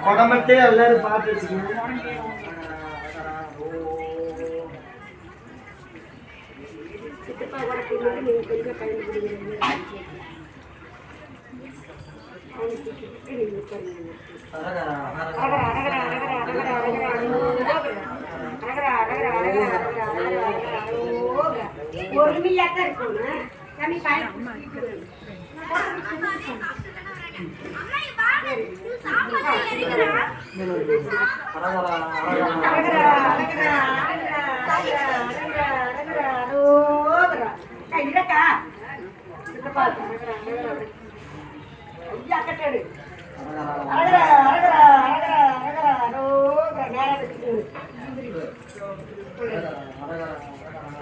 கொடமட்டே எல்லாரும் பார்த்து வச்சுக்கோங்க. ஒருமையாத்தான் இருக்கணும்.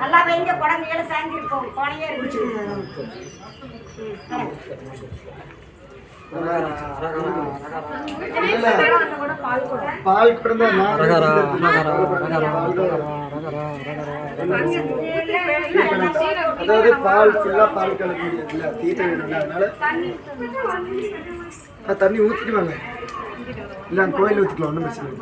நல்லா வைங்க, குழந்தைகளை சாய்ந்திருக்கோம். கோணையே இருந்துச்சு. பால் கொடுங்க. அதாவது பால் ஃபுல்லா பால் கலக்க முடியாதுல்ல, தீட்ட வேணும்ல, அதனால தண்ணி ஊற்றிட்டு வாங்க. இல்லை கோயில் ஊற்றிக்கலாம், ஒன்றும் பிரச்சனை இல்லை.